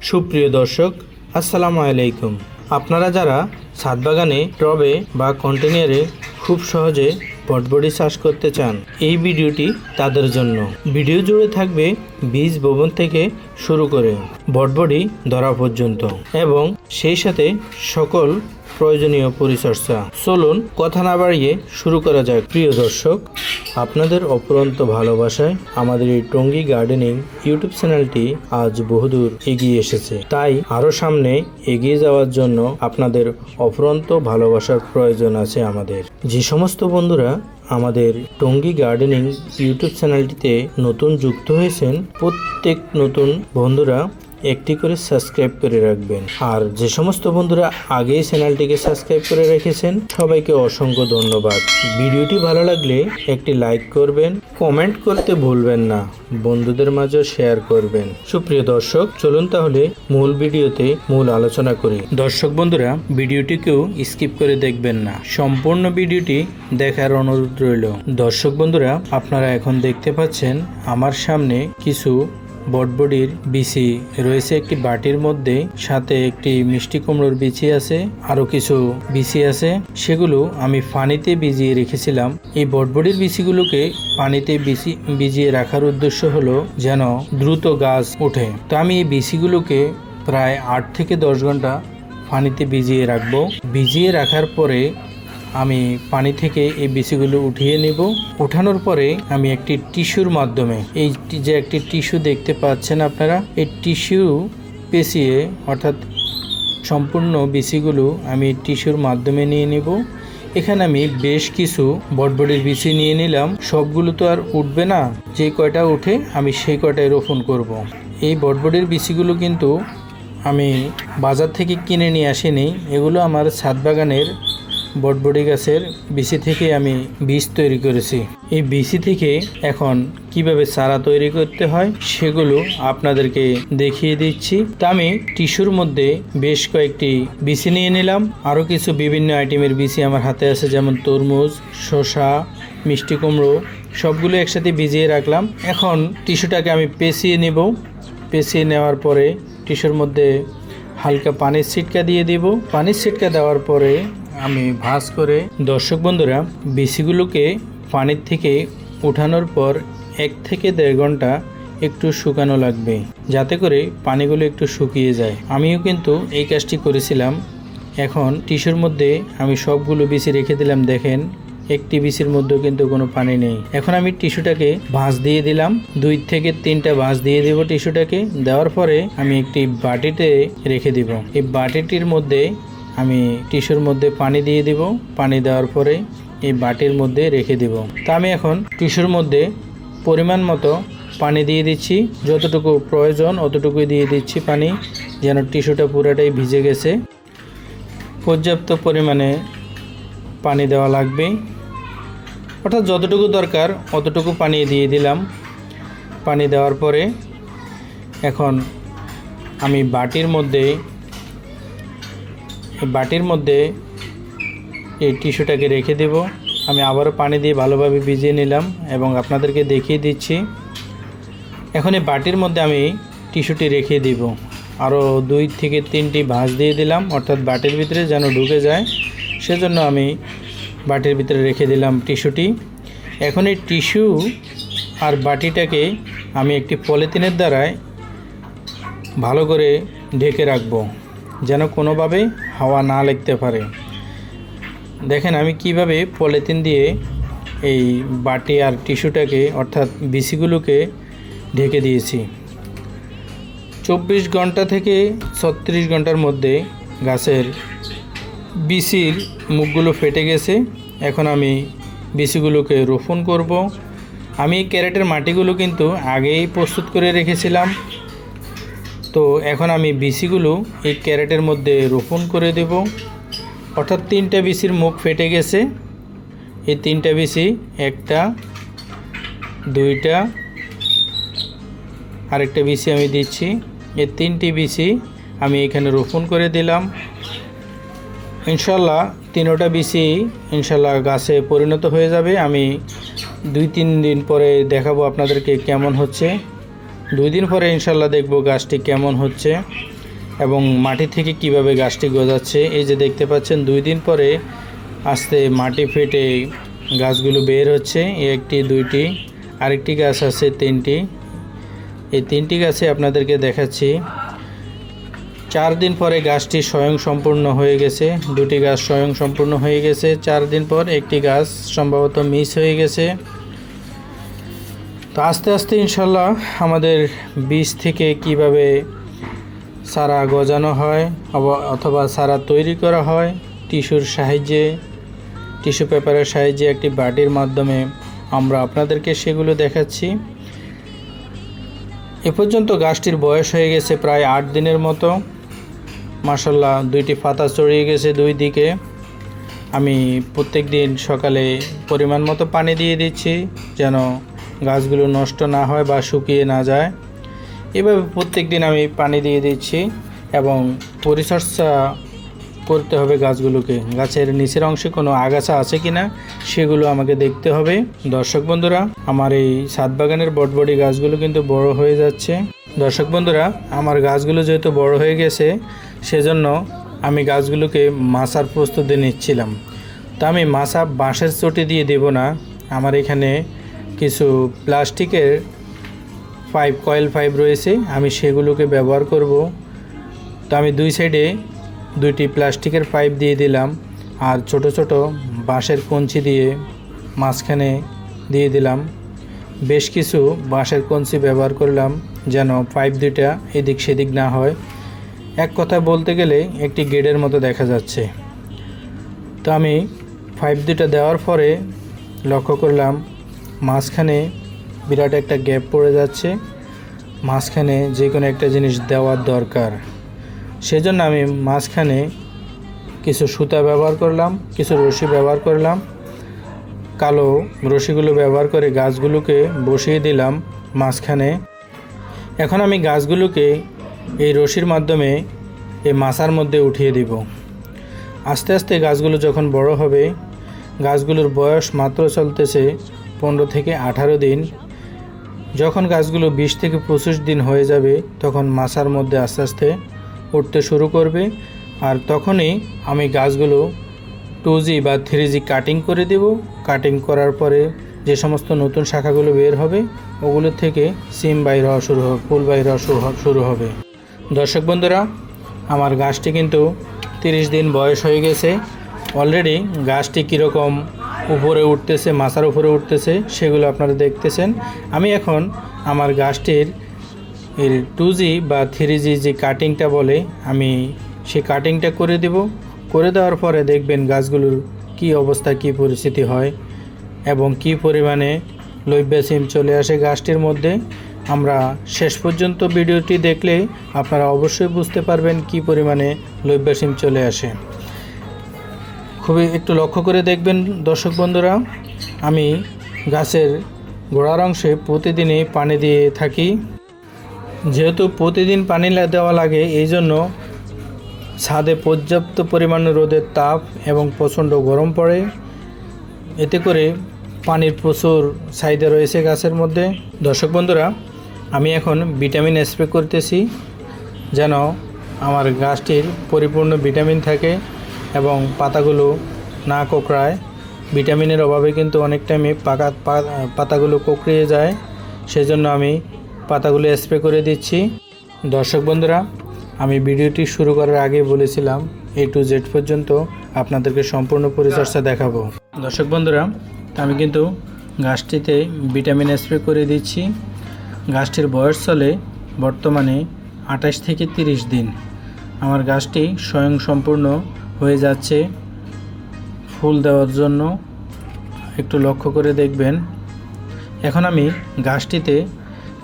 সুপ্রিয় দর্শক, আসসালামু আলাইকুম। আপনারা যারা ছাদ বাগানে, টবে বা কন্টেনারে খুব সহজে বটবডি চাষ করতে চান, এই ভিডিওটি তাদের জন্য। ভিডিও জুড়ে থাকবে বীজ বপন থেকে শুরু করে বটবডি ধরা পর্যন্ত এবং সেই সাথে সকল প্রয়োজনীয় পরিচর্যা। চলুন কথা না বাড়িয়ে শুরু করা যাক। প্রিয় দর্শক, আপনাদের অপরন্ত ভালোবাসায় আমাদের এই টঙ্গী গার্ডেনিং ইউটিউব চ্যানেলটি আজ বহুদূর এগিয়ে এসেছে। তাই আরও সামনে এগিয়ে যাওয়ার জন্য আপনাদের অপরন্ত ভালোবাসার প্রয়োজন আছে আমাদের। যে সমস্ত বন্ধুরা আমাদের টঙ্গী গার্ডেনিং ইউটিউব চ্যানেলটিতে নতুন যুক্ত হয়েছেন, প্রত্যেক নতুন বন্ধুরা একটি করে সাবস্ক্রাইব করে রাখবেন। আর যে সমস্ত বন্ধুরা আগেই চ্যানেলটিকে সাবস্ক্রাইব করে রেখেছেন, সবাইকে অসংখ্য ধন্যবাদ। ভিডিওটি ভালো লাগলে একটি লাইক করবেন, কমেন্ট করতে ভুলবেন না, বন্ধুদের মাঝে শেয়ার করবেন। সুপ্রিয় দর্শক, চলুন তাহলে মূল ভিডিওতে মূল আলোচনা করি। দর্শক বন্ধুরা, ভিডিওটিকেও স্কিপ করে দেখবেন না, সম্পূর্ণ ভিডিওটি দেখার অনুরোধ রইল। দর্শক বন্ধুরা, আপনারা এখন দেখতে পাচ্ছেন আমার সামনে কিছু বটবডির বিচি রয়েছে একটি বাটির মধ্যে, সাথে একটি মিষ্টি কুমড়োর বিচি আছে, আরো কিছু বিচি আছে। সেগুলো আমি পানিতে ভিজিয়ে রেখেছিলাম। এই বটবডির বিচিগুলোকে পানিতে ভিজিয়ে রাখার উদ্দেশ্য হলো যেন দ্রুত গাছ ওঠে। তো আমি এই বিচিগুলোকে প্রায় 8 থেকে 10 ঘন্টা পানিতে ভিজিয়ে রাখবো। ভিজিয়ে রাখার পরে আমি পানি থেকে এই বিচিগুলো উঠিয়ে নেব। উঠানোর পরে আমি একটি টিস্যুর মাধ্যমে, এই যে একটি টিস্যু দেখতে পাচ্ছেন আপনারা, এই টিস্যু পেঁচিয়ে অর্থাৎ সম্পূর্ণ বিচিগুলো আমি টিস্যুর মাধ্যমে নিয়ে নেব। এখানে আমি বেশ কিছু বটবডির বিচি নিয়ে নিলাম। সবগুলো তো আর উঠবে না, যে কয়টা উঠে আমি সেই কয়টাই রোপণ করব। এই বটবডির বিচিগুলো কিন্তু আমি বাজার থেকে কিনে নিয়ে আসিনি, এগুলো আমার ছাদ বাগানের বটবডি গাছের বিচি থেকে আমি বীজ তৈরি করেছি। এই বিচি থেকে এখন কিভাবে চারা তৈরি করতে হয় সেগুলো আপনাদেরকে দেখিয়ে দিচ্ছি। তা আমি টিস্যুর মধ্যে বেশ কয়েকটি বিচি নিয়ে নিলাম। আরও কিছু বিভিন্ন আইটেমের বিচি আমার হাতে আছে, যেমন তরমুজ, শসা, মিষ্টি কুমড়ো, সবগুলো একসাথে ভিজিয়ে রাখলাম। এখন টিস্যুটাকে আমি পেঁচিয়ে নেব। পেঁচিয়ে নেওয়ার পরে টিস্যুর মধ্যে হালকা পানির ছিটকা দিয়ে দিব। পানির ছিটকা দেওয়ার পরে আমি ভাঁজ করে, দর্শক বন্ধুরা, বিচিগুলোকে পানির থেকে উঠানোর পর 1 থেকে 1.5 ঘন্টা একটু শুকানো লাগবে, যাতে করে পানিগুলো একটু শুকিয়ে যায়। আমিও কিন্তু এই কাজটি করেছিলাম। এখন টিস্যুর মধ্যে আমি সবগুলো বিচি রেখে দিলাম। দেখেন, একটি বিচির মধ্যেও কিন্তু কোনো পানি নেই। এখন আমি টিস্যুটাকে ভাঁজ দিয়ে দিলাম। 2 থেকে 3টা ভাঁজ দিয়ে দেব টিস্যুটাকে। দেওয়ার পরে আমি একটি বাটিতে রেখে দিব। এই বাটিটির মধ্যে আমি টিস্যুর মধ্যে পানি দিয়ে দিব। পানি দেওয়ার পরে এই বাটির মধ্যে রেখে দিব। তা আমি এখন টিস্যুর মধ্যে পরিমাণ মতো পানি দিয়ে দিচ্ছি। যতটুকু প্রয়োজন অতটুকুই দিয়ে দিচ্ছি পানি, যেন টিস্যুটা পুরাটাই ভিজে গেছে। পর্যাপ্ত পরিমাণে পানি দেওয়া লাগবে, অর্থাৎ যতটুকু দরকার অতটুকু পানি দিয়ে দিলাম। পানি দেওয়ার পরে এখন আমি বাটির মধ্যে এই টিস্যুটাকে রেখে দেব। আমি আবারও পানি দিয়ে ভালোভাবে ভিজিয়ে নিলাম এবং আপনাদেরকে দেখিয়ে দিচ্ছি। এখন এই বাটির মধ্যে আমি টিস্যুটি রেখে দিব। আরও 2 থেকে 3টি ভাঁজ দিয়ে দিলাম, অর্থাৎ বাটির ভিতরে যেন ঢুকে যায়, সেজন্য আমি বাটির ভিতরে রেখে দিলাম টিস্যুটি। এখন এই টিস্যু আর বাটিটাকে আমি একটি পলিথিনের দ্বারায় ভালো করে ঢেকে রাখবো, যেন কোনোভাবে হাওয়া না লাগতে পারে। দেখেন আমি কিভাবে পলিথিন দিয়ে এই বাটি আর টিস্যুটাকে অর্থাৎ বিচিগুলোকে ঢেকে দিয়েছি। 24 ঘন্টা থেকে 36 ঘন্টার মধ্যে গাছের বিচির মুখগুলো ফেটে গেছে। এখন আমি বিচিগুলোকে রোপণ করব। আমি ক্যারেটের মাটিগুলো কিন্তু আগেই প্রস্তুত করে রেখেছিলাম। তো এখন আমি বিচিগুলো এই ক্যারেটের মধ্যে রোপণ করে দেব। অর্থাৎ 3টা বিচির মুখ ফেটে গেছে। এই 3টা বিচি, 1টা, 2টা, আরেকটা বিচি আমি দিচ্ছি। এই 3টি বিচি আমি এখানে রোপণ করে দিলাম। ইনশাল্লাহ 3টা বিচি ইনশাল্লাহ গাছে পরিণত হয়ে যাবে। আমি 2-3 দিন পরে দেখাবো আপনাদেরকে কেমন হচ্ছে। 2 দিন পরে ইনশাল্লাহ দেখব গাছটি কেমন হচ্ছে। এবং মাটি থেকে কিভাবে গাছটি গজাচ্ছে। এই যে দেখতে পাচ্ছেন 2 দিন পরে আস্তে মাটি ফেটে গাছগুলো বের হচ্ছে। একটি, দুইটি, আরেকটি গাছ আছে 3টি। এই 3টি গাছে আপনাদেরকে দেখাচ্ছি। 4 দিন পরে গাছটি স্বয়ংসম্পূর্ণ হয়ে গেছে। 2টি গাছ স্বয়ংসম্পূর্ণ হয়ে গেছে। 4 দিন পর একটি গাছ সম্ভবত মিস হয়ে গেছে। তো আস্তে আস্তে ইনশাল্লাহ আমাদের বীজ থেকে কিভাবে চারা গজানো হয় অথবা চারা তৈরি করা হয় টিস্যুর সাহায্যে, টিস্যু পেপারের সাহায্যে একটি বাটির মাধ্যমে আমরা আপনাদেরকে সেগুলো দেখাচ্ছি। এ পর্যন্ত গাছটির বয়স হয়ে গেছে প্রায় 8 দিনের মতো। মাশাআল্লাহ 2টি পাতা ছড়িয়ে গেছে 2 দিকে। আমি প্রত্যেক দিন সকালে পরিমাণ মতো পানি দিয়ে দিচ্ছি যেন গাছগুলো নষ্ট না হয় বা শুকিয়ে না যায়। এভাবে প্রত্যেক দিন আমি পানি দিয়ে দিচ্ছি এবং পরিচর্যা করতে হবে গাছগুলোকে। গাছের নিচের অংশে কোনো আগাছা আছে কিনা সেগুলো আমাকে দেখতে হবে। দর্শক বন্ধুরা, আমার এই ছাদ বাগানের বটবডি গাছগুলো কিন্তু বড় হয়ে যাচ্ছে। দর্শক বন্ধুরা, আমার গাছগুলো যেহেতু বড় হয়ে গেছে সেজন্য আমি গাছগুলোকে মাচার প্রস্তুতি নিচ্ছিলাম। তো আমি মাচা বাঁশের চটি দিয়ে দেব না, আমার এখানে কিছু প্লাস্টিকের পাইপ, কয়েল পাইপ রয়েছে, আমি সেগুলোকে ব্যবহার করব। তো আমি 2 সাইডে 2টি প্লাস্টিকের পাইপ দিয়ে দিলাম আর ছোট ছোট বাঁশের কঞ্চি দিয়ে মাঝখানে দিয়ে দিলাম। বেশ কিছু বাঁশের কঞ্চি ব্যবহার করলাম যেন পাইপ 2টা এদিক সেদিক না হয়। এক কথা বলতে গেলে একটি গেটের মতো দেখা যাচ্ছে। তো আমি পাইপ 2টা দেওয়ার পরে লক্ষ্য করলাম মাঝখানে বিরাট একটা গ্যাপ পড়ে যাচ্ছে। মাঝখানে যে কোনো একটা জিনিস দেওয়ার দরকার, সেজন্য আমি মাঝখানে কিছু সুতা ব্যবহার করলাম, কিছু রশি ব্যবহার করলাম। কালো রশিগুলো ব্যবহার করে গাছগুলোকে বসিয়ে দিলাম মাঝখানে। এখন আমি গাছগুলোকে এই রশির মাধ্যমে এই মাচার মধ্যে উঠিয়ে দিব। আস্তে আস্তে গাছগুলো যখন বড় হবে, গাছগুলোর বয়স মাত্র চলতেছে 15 থেকে 18 দিন। যখন গাছগুলো 20 থেকে 25 দিন হয়ে যাবে তখন মাচার মধ্যে আস্তে আস্তে উঠতে শুরু করবে। আর তখনই আমি গাছগুলো 2G বা 3G কাটিং করে দেব। কাটিং করার পরে যে সমস্ত নতুন শাখাগুলো বের হবে ওগুলো থেকে সিম বাইর হওয়া শুরু হবে, ফুল বাইর হওয়া শুরু হবে। দর্শক বন্ধুরা, আমার গাছটি কিন্তু 30 দিন বয়স হয়ে গেছে। অলরেডি গাছটি কীরকম উপরে উঠতেছে, মাচার উপরে উঠতেছে সেগুলো আপনারা দেখতেছেন। আমি এখন আমার গাছটির এর 2G বা 3G যে কাটিংটা বলে আমি সেই কাটিংটা করে দেব। করে দেওয়ার পরে দেখবেন গাছগুলোর কি অবস্থা, কি পরিস্থিতি হয় এবং কি পরিমাণে লইব্যা সিম চলে আসে গাছটির মধ্যে। আমরা শেষ পর্যন্ত ভিডিওটি দেখলে আপনারা অবশ্যই বুঝতে পারবেন কি পরিমাণে লইব্যা সিম চলে আসে। খুবই একটু লক্ষ্য করে দেখবেন দর্শক বন্ধুরা। আমি গাছের গোড়ার অংশে প্রতিদিনই পানি দিয়ে থাকি। যেহেতু প্রতিদিন পানি দেওয়া লাগে, এই জন্য ছাদে পর্যাপ্ত পরিমাণে রোদের তাপ এবং প্রচণ্ড গরম পড়ে। এতে করে পানির প্রচুর চাহিদা রয়েছে গাছের মধ্যে। দর্শক বন্ধুরা, আমি এখন ভিটামিন স্প্রে করতেছি যেন আমার গাছটির পরিপূর্ণ ভিটামিন থাকে এবং পাতাগুলো না কোঁকড়ায়। ভিটামিনের অভাবে কিন্তু অনেক টাইমে পাতাগুলো কোঁকড়িয়ে যায়, সেজন্য আমি পাতাগুলো স্প্রে করে দিচ্ছি। দর্শক বন্ধুরা, আমি ভিডিওটি শুরু করার আগে বলেছিলাম A to Z পর্যন্ত আপনাদেরকে সম্পূর্ণ পরিচর্যা দেখাবো। দর্শক বন্ধুরা, আমি কিন্তু গাছটিতে ভিটামিন স্প্রে করে দিচ্ছি। গাছটির বয়স চলে বর্তমানে 28 থেকে 30 দিন। আমার গাছটি স্বয়ংসম্পূর্ণ হয়ে যাচ্ছে ফুল দেওয়ার জন্য। একটু লক্ষ্য করে দেখবেন। এখন আমি গাছটিতে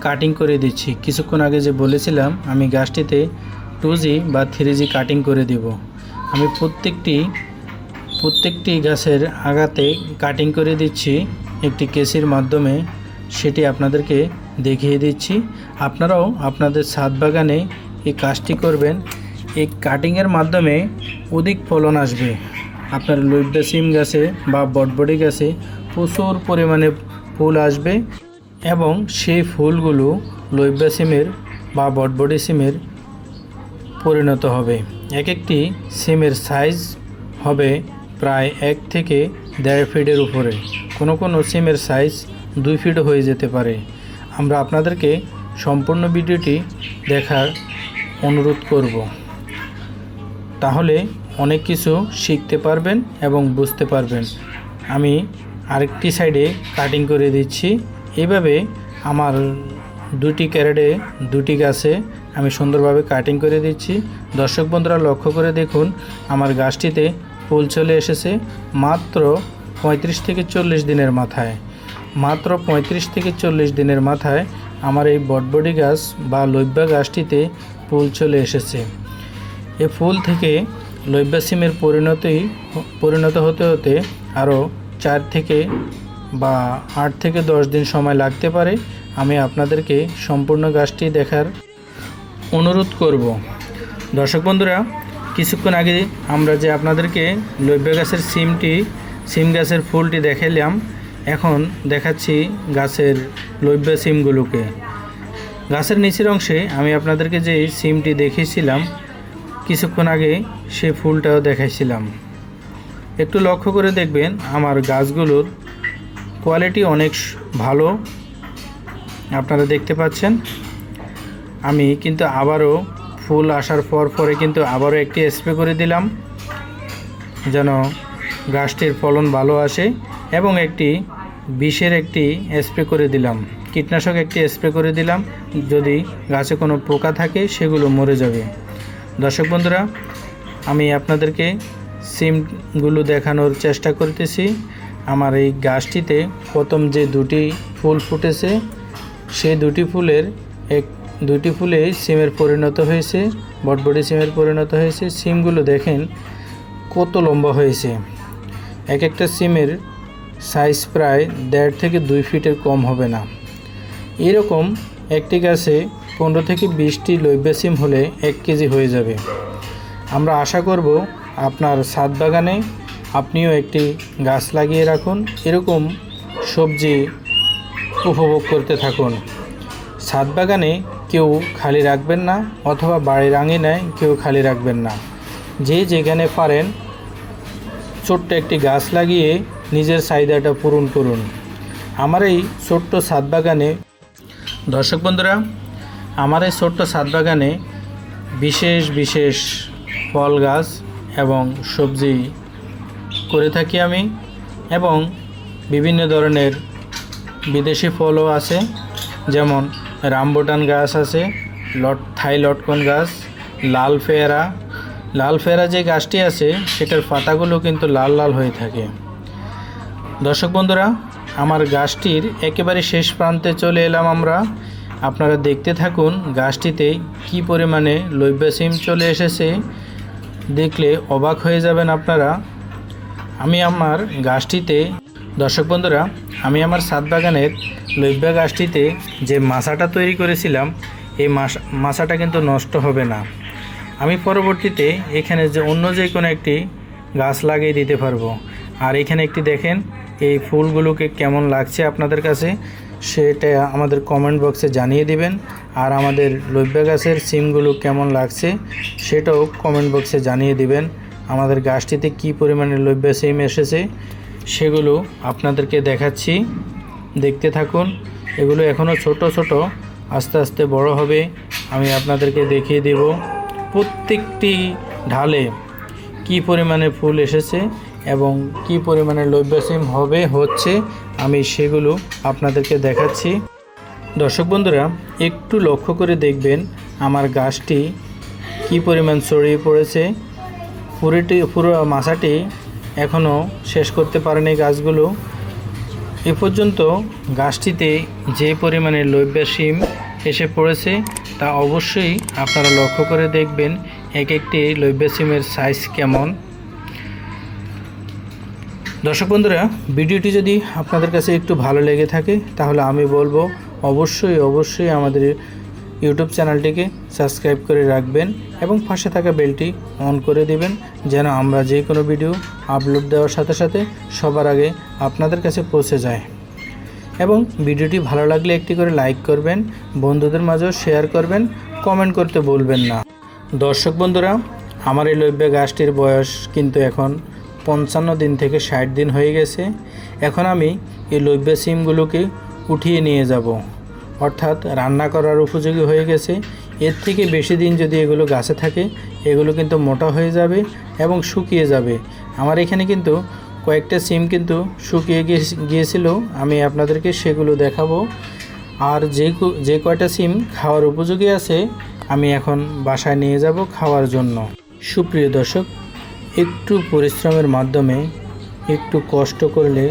কাটিং করে দিচ্ছি। কিছুক্ষণ আগে যে বলেছিলাম আমি গাছটিতে 2G বা 3G কাটিং করে দিব। আমি প্রত্যেকটি গাছের আগাতে কাটিং করে দিচ্ছি একটি কেসির মাধ্যমে, সেটি আপনাদেরকে দেখিয়ে দিচ্ছি। আপনারাও আপনাদের ছাদ বাগানে এই কাজটি করবেন। এই কাটিংয়ের মাধ্যমে অধিক ফলন আসবে। আপনার লইব্যা সিম গাছে বা বটবডি গাছে প্রচুর পরিমাণে ফুল আসবে এবং সেই ফুলগুলো লইব্যা সিমের বা বটবডি সিমের পরিণত হবে। এক একটি সিমের সাইজ হবে প্রায় 1 থেকে 1.5 ফিটের উপরে, কোনো সিমের সাইজ 2 ফিটও হয়ে যেতে পারে। আমরা আপনাদেরকে সম্পূর্ণ ভিডিওটি দেখার অনুরোধ করব, তাহলে অনেক কিছু শিখতে পারবেন এবং বুঝতে পারবেন। আমি আরেকটি সাইডে কাটিং করে দিচ্ছি। এইভাবে আমার 2টি ক্যারেটে 2টি গাছে আমি সুন্দরভাবে কাটিং করে দিচ্ছি। দর্শক বন্ধুরা লক্ষ্য করে দেখুন, আমার গাছটিতে ফুল চলে এসেছে মাত্র 35 থেকে 40 দিনের মাথায়। মাত্র 35 থেকে 40 দিনের মাথায় আমার এই বটবডি গাছ বা লইব্বা গাছটিতে ফুল চলে এসেছে। এই ফুল থেকে লইব্বা সিমের পরিণত হতে হতে আরও 4 থেকে বা 8 থেকে 10 দিন সময় লাগতে পারে। আমি আপনাদেরকে সম্পূর্ণ গাছটি দেখার অনুরোধ করব। দর্শক বন্ধুরা, কিছুক্ষণ আগে আমরা যে আপনাদেরকে লইব্বা গাছের সিম গাছের ফুলটি দেখাইলাম, এখন দেখাচ্ছি গাছের লইব্বা সিমগুলোকে। গাছের নিচের অংশে আমি আপনাদেরকে যে সিমটি দেখিয়েছিলাম কিছুক্ষণ আগে, সেই ফুলটাও দেখাইছিলাম। একটু লক্ষ্য করে দেখবেন আমার গাছগুলোর কোয়ালিটি অনেক ভালো, আপনারা দেখতে পাচ্ছেন। আমি কিন্তু আবারও ফুল আসার পরে কিন্তু আবারও একটি স্প্রে করে দিলাম যেন গাছটির ফলন ভালো আসে, এবং একটি বিষের একটি স্প্রে করে দিলাম, কীটনাশক একটি স্প্রে করে দিলাম। যদি গাছে কোনো পোকা থাকে সেগুলো মরে যাবে। দর্শক বন্ধুরা, আমি আপনাদেরকে সিমগুলো দেখানোর চেষ্টা করতেছি। আমার এই গাছটিতে প্রথম যে 2টি ফুল ফুটেছে, সেই 2টি ফুলে সিমের পরিণত হয়েছে, বটবডি সিমের পরিণত হয়েছে। সিমগুলো দেখেন কত লম্বা হয়েছে। এক একটা সিমের সাইজ প্রায় 1.5 থেকে 2 ফিটের কম হবে না। এরকম একটি গাছে 15 থেকে 20টি লইব্বা সিম হলে 1 কেজি হয়ে যাবে। আমরা আশা করব আপনার ছাদ বাগানে আপনিও একটি গাছ লাগিয়ে রাখুন, এরকম সবজি উপভোগ করতে থাকুন। ছাদ বাগানে কেউ খালি রাখবেন না, অথবা বাড়ির আঙিনায় কেউ খালি রাখবেন না। যে যেখানে পারেন ছোট্ট একটি গাছ লাগিয়ে নিজের চাহিদাটা পূরণ করুন। আমার এই ছোট্ট ছাদ বাগানে, দর্শক বন্ধুরা, আমার এই ছোট্ট ছাদ বাগানে বিশেষ ফল গাছ এবং সবজি করে থাকি আমি, এবং বিভিন্ন ধরনের বিদেশি ফলও আছে, যেমন রামবুটান গাছ আছে, থাই লটকন গাছ, লাল পেয়ারা যে গাছটি আছে সেটার পাতাগুলো কিন্তু লাল লাল হয়ে থাকে। দর্শক বন্ধুরা, আমার গাছটির একেবারে শেষ প্রান্তে চলে এলাম আমরা। আপনারা দেখতে থাকুন গাছটিতে কি পরিমাণে লইব্বা সিম চলে এসেছে, দেখলে অবাক হয়ে যাবেন আপনারা। আমি আমার গাছটিতে, দর্শক বন্ধুরা, আমি আমার ছাদ বাগানের লইব্বা গাছটিতে যে মাচাটা তৈরি করেছিলাম, এই মাচাটা কিন্তু নষ্ট হবে না। আমি পরবর্তীতে এখানে যে অন্য যে কোনো একটি গাছ লাগিয়ে দিতে পারবো। আর এখানে একটি দেখেন, এই ফুলগুলোকে কেমন লাগছে আপনাদের কাছে সেটা আমাদের কমেন্ট বক্সে জানিয়ে দিবেন। আর আমাদের লইব্বা গাছের সিমগুলো কেমন লাগছে সেটাও কমেন্ট বক্সে জানিয়ে দিবেন। আমাদের গাছটিতে কি পরিমাণে লইব্বা সিম এসেছে সেগুলো আপনাদেরকে দেখাচ্ছি, দেখতে থাকুন। এগুলো এখনও ছোট, আস্তে আস্তে বড় হবে, আমি আপনাদেরকে দেখিয়ে দেব প্রত্যেকটি ঢালে কি পরিমাণে ফুল এসেছে এবং কি পরিমাণে লইব্বা সিম হচ্ছে, আমি সেগুলো আপনাদেরকে দেখাচ্ছি। দর্শক বন্ধুরা, একটু লক্ষ্য করে দেখবেন আমার গাছটি কি পরিমাণ ছড়িয়ে পড়েছে। পুরো মাচাটি এখনও শেষ করতে পারেনি গাছগুলো। এ পর্যন্ত গাছটিতে যে পরিমাণে লইব্বা সিম এসে পড়েছে তা অবশ্যই আপনারা লক্ষ্য করে দেখবেন এক একটি লইব্বা সিমের সাইজ কেমন। দর্শক বন্ধুরা, ভিডিওটি যদি আপনাদের কাছে একটু ভালো লেগে থাকে তাহলে আমি বলবো অবশ্যই আমাদের ইউটিউব চ্যানেলটিকে সাবস্ক্রাইব করে রাখবেন এবং পাশে থাকা বেলটি অন করে দিবেন, যেন আমরা যে কোনো ভিডিও আপলোড দেওয়ার সাথে সাথে সবার আগে আপনাদের কাছে পৌঁছে যায়। এবং ভিডিওটি ভালো লাগলে একটি করে লাইক করবেন, বন্ধুদের মাঝেও শেয়ার করবেন, কমেন্ট করতে ভুলবেন না। দর্শক বন্ধুরা, আমার এই লইব্যা গাছটির বয়স কিন্তু এখন 55 দিন থেকে 60 দিন হয়ে গেছে। এখন আমি এই লইব্যা সিমগুলোকে উঠিয়ে নিয়ে যাব, অর্থাৎ রান্না করার উপযোগী হয়ে গেছে। এর থেকে বেশি দিন যদি এগুলো গাছে থাকে এগুলো কিন্তু মোটা হয়ে যাবে এবং শুকিয়ে যাবে। আমার এখানে কিন্তু কয়েকটা সিম কিন্তু শুকিয়ে গিয়েছিল, আমি আপনাদেরকে সেগুলো দেখাবো। আর যে কয়টা সিম খাওয়ার উপযোগী আছে আমি এখন বাসায় নিয়ে যাব খাওয়ার জন্য। সুপ্রিয় দর্শক, একটু পরিশ্রমের মাধ্যমে একটু কষ্ট করলে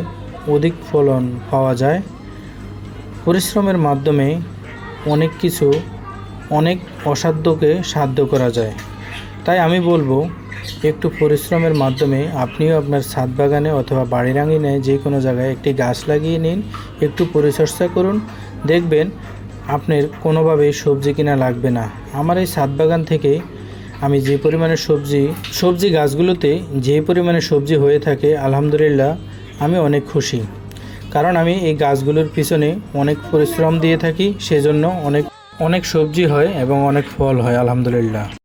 অধিক ফলন পাওয়া যায়। পরিশ্রমের মাধ্যমে অনেক কিছু, অনেক অসাধ্যকে সাধ্য করা যায়। তাই আমি বলবো, একটু পরিশ্রমের মাধ্যমে আপনিও আপনার ছাদ বাগানে অথবা বাড়ির আঙিনায় যে কোনো জায়গায় একটি গাছ লাগিয়ে নিন, একটু পরিচর্যা করুন, দেখবেন আপনার কোনোভাবেই সবজি কিনা লাগবে না। আমার এই ছাদ বাগান থেকে আমি যে পরিমাণে সবজি গাছগুলোতে যে পরিমাণে সবজি হয়ে থাকে, আলহামদুলিল্লাহ আমি অনেক খুশি। কারণ আমি এই গাছগুলোর পিছনে অনেক পরিশ্রম দিয়ে থাকি, সেজন্য অনেক সবজি হয় এবং অনেক ফল হয় আলহামদুলিল্লাহ।